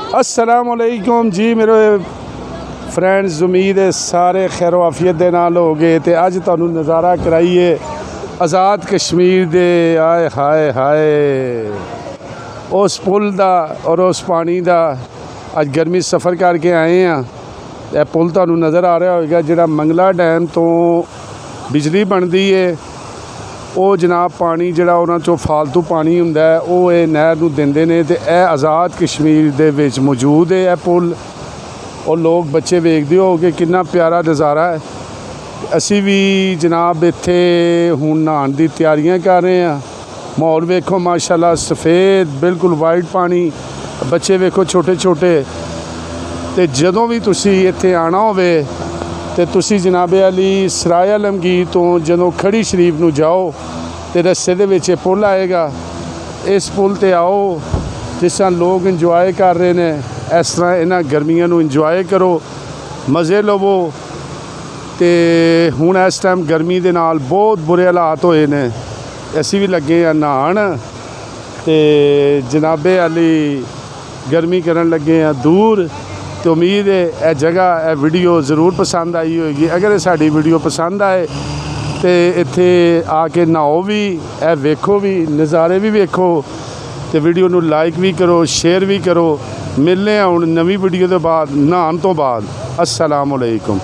अस्सलाम वालेकुम जी मेरे फ्रेंड्स, उम्मीद है सारे खैर आफियत दे नाल हो गए। तो अज तुहानू नज़ारा कराइए आज़ाद कश्मीर दे। आए हाय हाय उस पुल दा और उस पानी दा। अज गर्मी सफ़र करके आए हैं। यह पुल तुहानू नज़र आ रहा होगा जिहड़ा मंगला डैम तो बिजली बनती है। वो जनाब पानी जिहड़ा उन्हां चों फालतू पानी हुंदा है वो ये नहर नूं दिंदे ने। ते यह आज़ाद कश्मीर दे विच मौजूद है यह पुल। और लोग बच्चे वेखदे हो कि कितना प्यारा नज़ारा है। असी भी जनाब इत्थे हुण नहाण दी तैयारियां कर रहे हैं। माहौल वेखो माशाल्लाह, सफ़ेद बिल्कुल वाइट पानी, बच्चे वेखो छोटे छोटे। तो जदों भी तुसी इत्थे आना होवे तो तुसी जनाबे अली सराय आलमगीर तो जदों खड़ी शरीफ नूं जाओ तो रस्ते दे विच पुल आएगा। इस पुल ते आओ, जिस तरह लोग इंजॉय कर रहे हैं इस तरह इन्हां गर्मियों नूं इंजॉय करो, मज़े लवो। तो हुण इस टाइम गर्मी दे नाल बहुत बुरे हालात होए ने। असी भी लगे हैं नहाण ते जनाबे अली गर्मी करन लगे हैं दूर। तो उम्मीद है यह जगह यह वीडियो ज़रूर पसंद आई होगी। अगर साड़ी वीडियो पसंद आए तो इत्थे आके नहाओ भी, यह वेखो भी, नज़ारे भी वेखो। तो वीडियो नू लाइक भी करो, शेयर भी करो। मिलने हुण नवी वीडियो के बाद नहाण तो बाद। अस्सलाम वालेकुम।